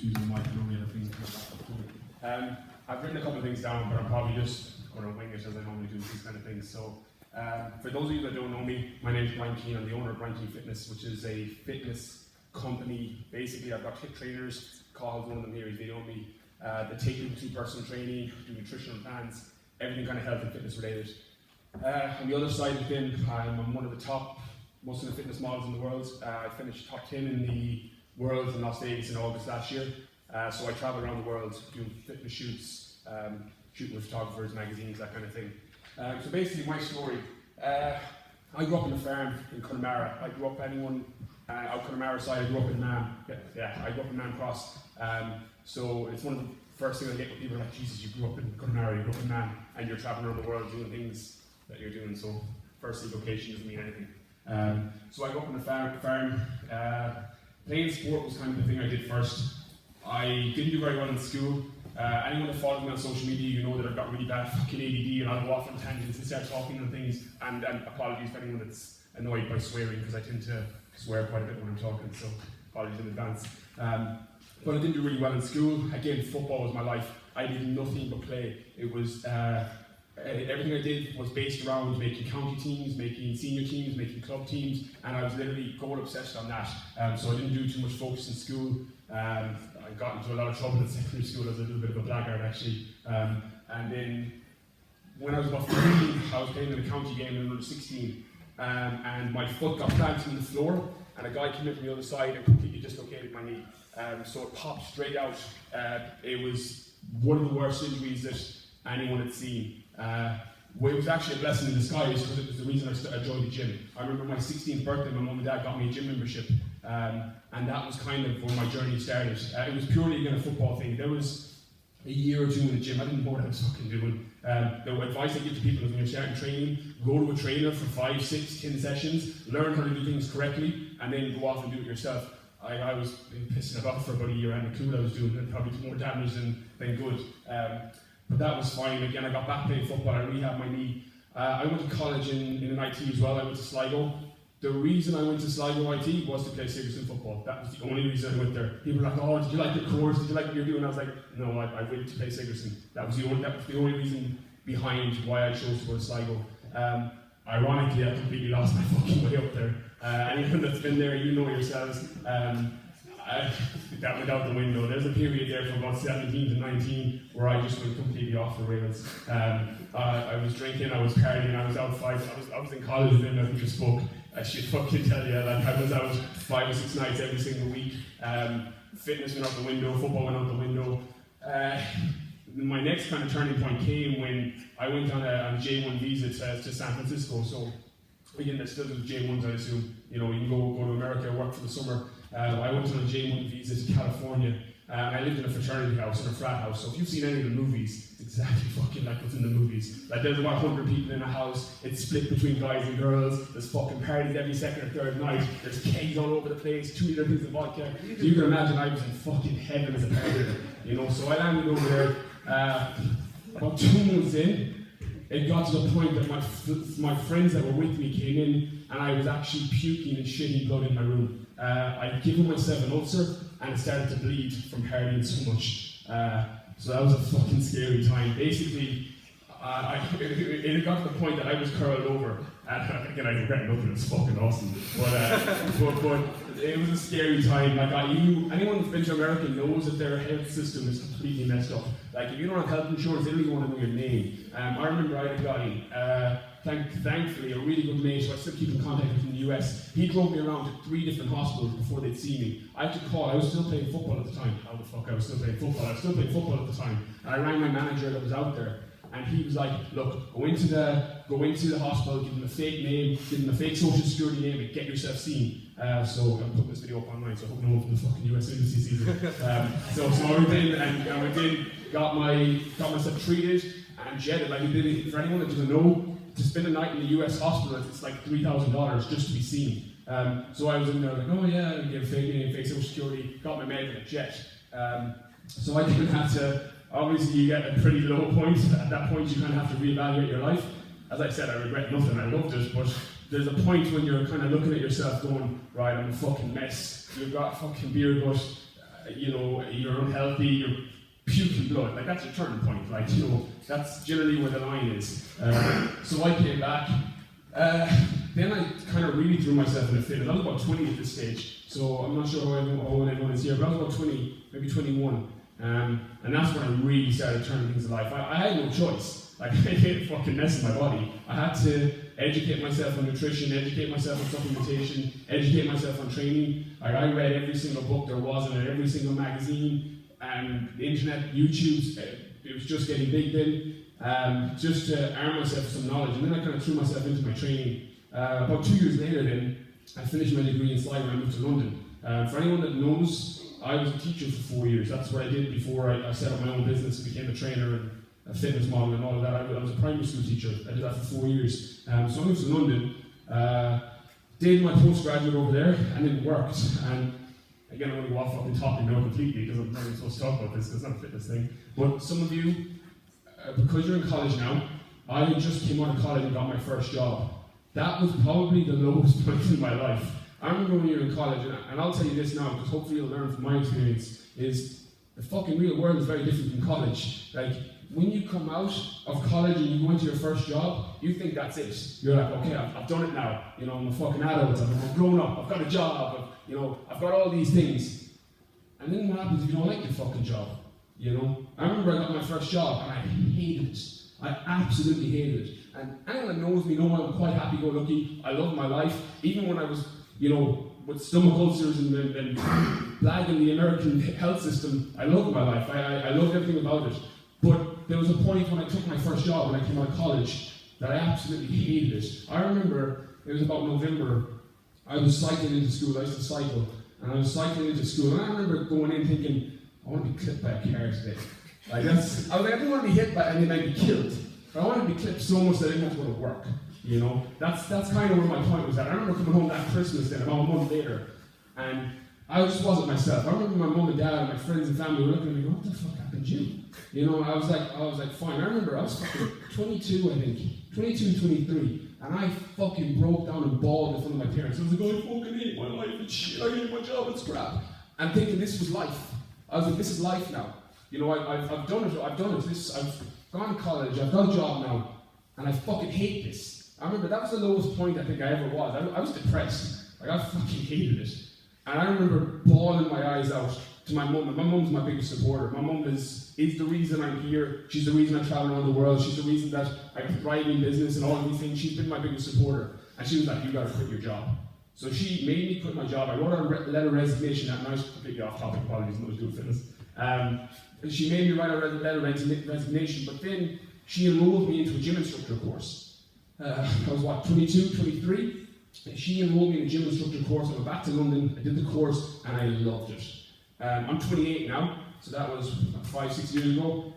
using the mic and all the other things. I've written a couple of things down, but I'm probably just going to wing it as I normally do these kind of things. So, for those of you that don't know me, my name is Brian Keane. I'm the owner of Brian Keane Fitness, which is a fitness company. Basically, I've got HIIT trainers. Cahal's one of them here. They own me. They take you to personal training, do nutritional plans, everything kind of health and fitness related. On the other side of it, I'm one of the top muscle and fitness models in the world. I finished top 10 in the world in Las Vegas in August last year. So I travel around the world doing fitness shoots, shooting with photographers, magazines, that kind of thing. So basically my story, I grew up on a farm in Connemara. I grew up out Connemara side, I grew up in Nairn. I grew up in Nairn Cross. So it's one of the first things I get when people are like, Jesus, you grew up in Connemara, you grew up in Nairn, and you're traveling around the world doing things that you're doing. So firstly, location doesn't mean anything. So I grew up on a farm. Playing sport was kind of the thing I did first. I didn't do very well in school. Anyone that follows me on social media, you know that I've got really bad fucking ADD and I'll go off on tangents and start talking on things. And apologies for anyone that's annoyed by swearing, because I tend to swear quite a bit when I'm talking, so apologies in advance. But I didn't do really well in school. Again, football was my life. I did nothing but play. It was everything I did was based around making county teams, making senior teams, making club teams, and I was literally goal obsessed on that. So I didn't do too much focus in school. I got into a lot of trouble in secondary school as a little bit of a blackguard actually. And then when I was about 15, I was playing in a county game in under 16, and my foot got planted in the floor, and a guy came in from the other side and completely dislocated my knee. So it popped straight out. It was one of the worst injuries that anyone had seen. It was actually a blessing in disguise, because it was the reason I joined the gym. I remember my 16th birthday, my mum and dad got me a gym membership, and that was kind of where my journey started. It was purely again a football thing. There was a year or two in the gym, I didn't know what I was fucking doing. The advice I give to people is when you're starting training, go to a trainer for 5, 6, 10 sessions, learn how to do things correctly, and then go off and do it yourself. I was pissing about for about a year, and the clue I was doing it probably did more damage than good. But that was fine. Again, I got back playing football, I rehabbed my knee. I went to college in an IT as well. I went to Sligo. The reason I went to Sligo IT was to play Sigerson football. That was the only reason I went there. People were like, oh, did you like your course? Did you like what you're doing? I was like, no, I went to play Sigerson. That was the only reason behind why I chose to go to Sligo. Ironically, I completely lost my fucking way up there. Anyone that's been there, you know yourselves. That went out the window. There's a period there from about 17 to 19 where I just went completely off the rails. I was drinking, I was partying, I was out fighting. I was in college then, I think I spoke. I should fucking tell you, like I was out 5 or 6 nights every single week. Fitness went out the window, football went out the window. My next kind of turning point came when I went on a J1 visa to San Francisco. So again, there's still the J1s, I assume. You know, you can go to America, work for the summer. I went on a J1 visa to California. I lived in a fraternity house, in a frat house. So if you've seen any of the movies, it's exactly fucking like what's in the movies. Like there's about 100 people in a house. It's split between guys and girls. There's fucking parties every second or third night. There's kegs all over the place. 2 liter things of vodka. So you can imagine I was in fucking heaven as a parent. You know, so I landed over there. About 2 months in, it got to the point that my friends that were with me came in, and I was actually puking and shitting blood in my room. I'd given myself an ulcer, and it started to bleed from partying so much. So that was a fucking scary time. Basically, it got to the point that I was curled over. And again, I regret nothing, it's fucking awesome. But it was a scary time. Like anyone that's been to America knows that their health system is completely messed up. Like if you don't have health insurance, they really want to know your name. I remember I had a guy, thankfully a really good mate who I still keep in contact with in the US. He drove me around to 3 different hospitals before they'd see me. I had to call, I was still playing football at the time. How the fuck I was still playing football? I was still playing football at the time. And I rang my manager that was out there. And he was like, look, go into the hospital, give them a fake name, give them a fake social security name, and get yourself seen. So I'm putting this video up online, so I hope no one from the fucking US Embassy sees it. So I went in and I went in, got myself treated and jetted. Like for anyone that doesn't know, to spend a night in the US hospital, it's like $3,000 just to be seen. So I was in there like, oh yeah, I get a fake name, fake social security, got my med in a jet. So I didn't have to. Obviously, you get a pretty low point. At that point, you kind of have to reevaluate your life. As I said, I regret nothing. I loved it, but there's a point when you're kind of looking at yourself going, right, I'm a fucking mess. You've got fucking beer gut. you're unhealthy, you're puking blood, like that's your turning point, like, that's generally where the line is. So I came back, then I kind of really threw myself into fitness. I was about 20 at this stage, so I'm not sure how old everyone is here, but I was about 20, maybe 21, and that's when I really started turning things to life. I had no choice. Like, I hate a fucking mess in my body. I had to educate myself on nutrition, educate myself on supplementation, educate myself on training. Like, I read every single book there was in it, every single magazine, the internet, YouTube. It was just getting big then, just to arm myself with some knowledge. And then I kind of threw myself into my training. About 2 years later then, I finished my degree in Sligo and I moved to London. For anyone that knows, I was a teacher for 4 years. That's what I did before I set up my own business and became a trainer and a fitness model and all of that. I was a primary school teacher. I did that for 4 years. So I moved to London, did my postgraduate over there, and it worked. And again, I'm going to go off fucking topic now completely because I'm not even supposed to talk about this because it's not a fitness thing. But some of you, because you're in college now, I just came out of college and got my first job. That was probably the lowest point in my life. I remember when you're in college, and I'll tell you this now because hopefully you'll learn from my experience, is the fucking real world is very different from college. Like, when you come out of college and you go into your first job, you think that's it. You're like, okay, I've done it now. I'm a fucking adult, I'm grown up, I've got a job, I've got all these things. And then what happens if you don't like your fucking job? I remember I got my first job and I hated it. I absolutely hated it. And anyone that knows me knows I'm quite happy-go-lucky. I love my life. Even when I was, with stomach ulcers and blagging the American health system, I loved my life. I loved everything about it. But there was a point when I took my first job, when I came out of college, that I absolutely hated it. I remember, it was about November, I was cycling into school. I used to cycle, and I was cycling into school, and I remember going in thinking, I want to be clipped by a car today. I was like, I didn't want to be hit by and then I'd be killed. But I wanted to be clipped so much that I didn't have to go to work. That's kind of where my point was at. I remember coming home that Christmas then, about a month later, and I just wasn't myself. I remember my mum and dad and my friends and family were looking at me going, what the fuck happened to you? I was like, fine. I remember I was fucking 22, I think. 22, 23. And I fucking broke down and bawled in front of my parents. I was like, I fucking hate my life and shit. I hate my job, it's crap. I'm thinking this was life. I was like, this is life now. I've done it. I've gone to college. I've got a job now. And I fucking hate this. I remember that was the lowest point I think I ever was. I was depressed. Like, I fucking hated it. And I remember bawling my eyes out to my mum. And my mum's my biggest supporter. My mum is the reason I'm here. She's the reason I travel around the world. She's the reason that I can thrive in business and all of these things. She's been my biggest supporter. And she was like, you gotta quit your job. So she made me quit my job. I wrote a letter of resignation that night, completely off topic, apologies, not to do with fitness. She made me write a letter of resignation, but then she enrolled me into a gym instructor course. I was 22, 23? She enrolled me in a gym instructor course. I went back to London, I did the course, and I loved it. I'm 28 now, so that was 5-6 years ago.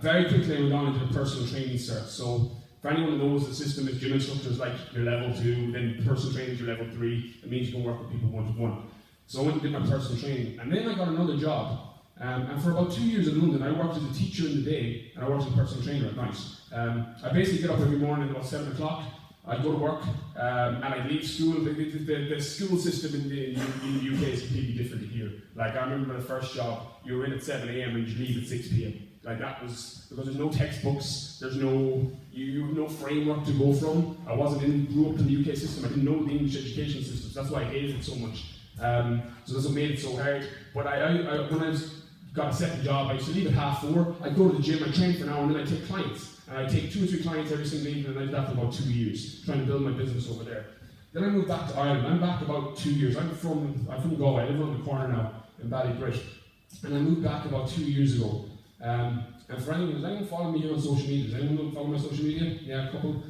Very quickly I went on into the personal training cert. So for anyone who knows the system, if gym instructor is like your level 2, then personal training is your level 3. It means you can work with people one-to-one. So I went and did my personal training. And then I got another job. And for about 2 years in London, I worked as a teacher in the day, and I worked as a personal trainer at night. I basically get up every morning at about 7 o'clock. I'd go to work, and I'd leave school. The school system in the UK is completely different to here. Like, I remember the first job, you were in at 7 a.m. and you leave at 6 p.m. Like, that was, because there's no textbooks, there's no, you have no framework to go from. I grew up in the UK system, I didn't know the English education system, so that's why I hated it so much. So that's what made it so hard. But when I got a second job, I used to leave at 4:30, I'd go to the gym, I'd train for an hour, and then I'd take clients. And I'd take 2 or 3 clients every single evening, and I did that for about 2 years, trying to build my business over there. Then I moved back to Ireland. I'm back about 2 years. I'm from Galway. I live on the corner now in Ballybrit. And I moved back about 2 years ago. And for anyone, does anyone follow me here on social media? Does anyone follow my social media? Yeah, a couple.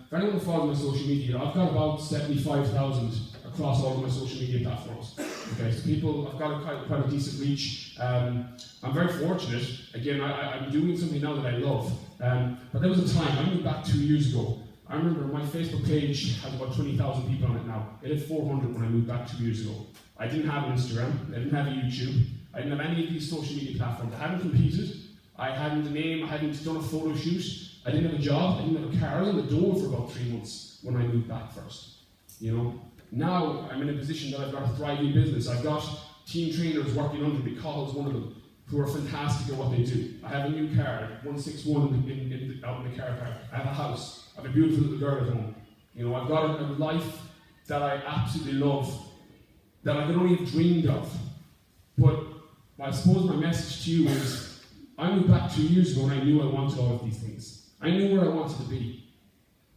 For anyone who follows my social media, I've got about 75,000 across all of my social media platforms. Okay, so I've got quite a decent reach. I'm very fortunate. Again, I'm doing something now that I love. But there was a time, I moved back 2 years ago. I remember my Facebook page has about 20,000 people on it now. It had 400 when I moved back 2 years ago. I didn't have an Instagram, I didn't have a YouTube, I didn't have any of these social media platforms. I hadn't competed, I hadn't a name, I hadn't done a photo shoot, I didn't have a job, I didn't have a car. I was on the dole for about 3 months when I moved back first. Now I'm in a position that I've got a thriving business. I've got team trainers working under me, Cahill's one of them, who are fantastic at what they do. I have a new car, 161 out in the car park. I have a house. I have a beautiful little girl at home. You know, I've got a life that I absolutely love, that I could only have dreamed of. But I suppose my message to you is, I moved back 2 years ago and I knew I wanted all of these things. I knew where I wanted to be.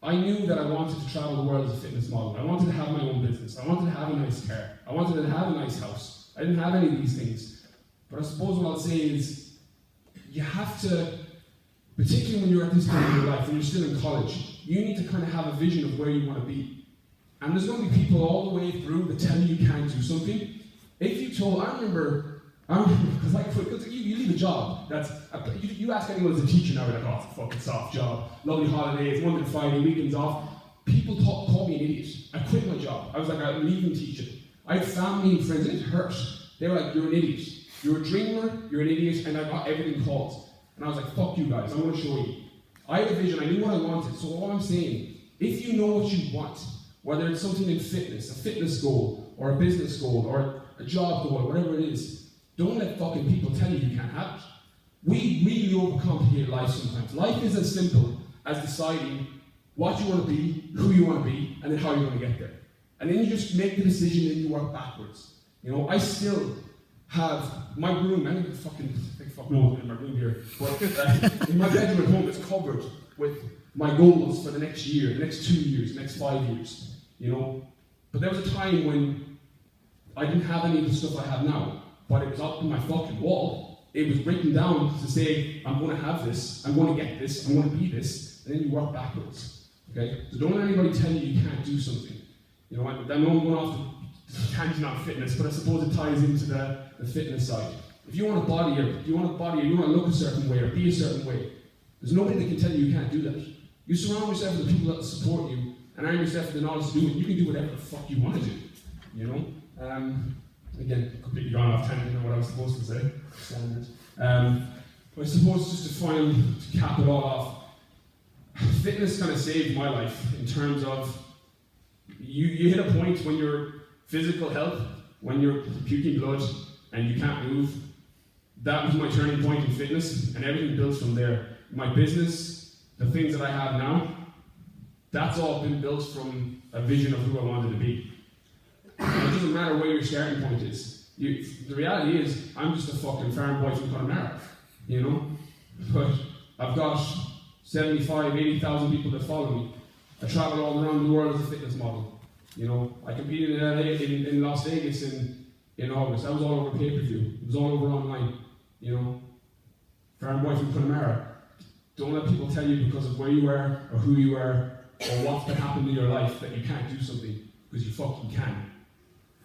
I knew that I wanted to travel the world as a fitness model. I wanted to have my own business. I wanted to have a nice car. I wanted to have a nice house. I didn't have any of these things. But I suppose what I'll say is, you have to, particularly when you're at this point in your life, when you're still in college, you need to kind of have a vision of where you want to be. And there's going to be people all the way through that tell you you can't do something. If you told, I remember, because you leave a job, you ask anyone as a teacher now, they're like, oh, it's a fucking soft job, lovely holidays, Monday to Friday, weekends off. People call me an idiot. I quit my job. I was like, I'm leaving teaching. I had family and friends, and it hurt. They were like, you're an idiot. You're a dreamer, you're an idiot, and I got everything called. And I was like, fuck you guys, I'm going to show you. I had a vision, I knew what I wanted, so all I'm saying, if you know what you want, whether it's something in fitness, a fitness goal, or a business goal, or a job goal, whatever it is, don't let fucking people tell you you can't have it. We really overcomplicate life sometimes. Life is as simple as deciding what you want to be, who you want to be, and then how you're going to get there. And then you just make the decision and you work backwards. You know, I still have my room, I don't fucking know in my room here, but in my bedroom at home it's covered with my goals for the next year, the next 2 years, the next 5 years, you know. But there was a time when I didn't have any of the stuff I have now, but it was up on my fucking wall. It was written down to say, I'm going to have this, I'm going to get this, I'm going to be this, and then you work backwards. Okay? So don't let anybody tell you you can't do something. You know, I know I'm going off the tangent on fitness, but I suppose it ties into the fitness side. If you want a body, or you want to look a certain way, or be a certain way, there's nobody that can tell you you can't do that. You surround yourself with the people that support you, and arm yourself with the knowledge to do it. You can do whatever the fuck you want to do. You know? Again, completely gone off tangent on what I was supposed to say. Standard. But I suppose just to cap it all off, fitness kind of saved my life in terms of you hit a point when your physical health, when you're puking blood and you can't move. That was my turning point in fitness, and everything built from there. My business, the things that I have now, that's all been built from a vision of who I wanted to be. And it doesn't matter where your starting point is. The reality is, I'm just a fucking farm boy from Connemara, you know? But I've got 75, 80,000 people that follow me. I travel all around the world as a fitness model. You know, I competed in LA, in Las Vegas in August. I was all over pay-per-view. It was all over online, you know? Farm boy from Connemara. Don't let people tell you because of where you are, or who you are, or what's been happening in your life that you can't do something, because you fucking can.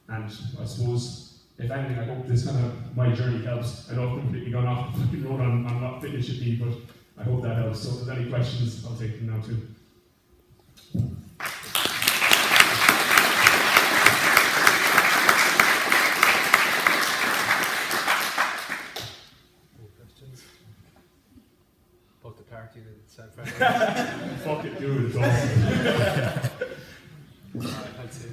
And I suppose, if anything, I hope this kind of, my journey helps. I know I've completely gone off the fucking road on what fitness should be, but I hope that helps. So if there's any questions, I'll take them now too. Any questions? About the party in San Francisco? Fuck it, dude, it's awesome. Alright, that's it.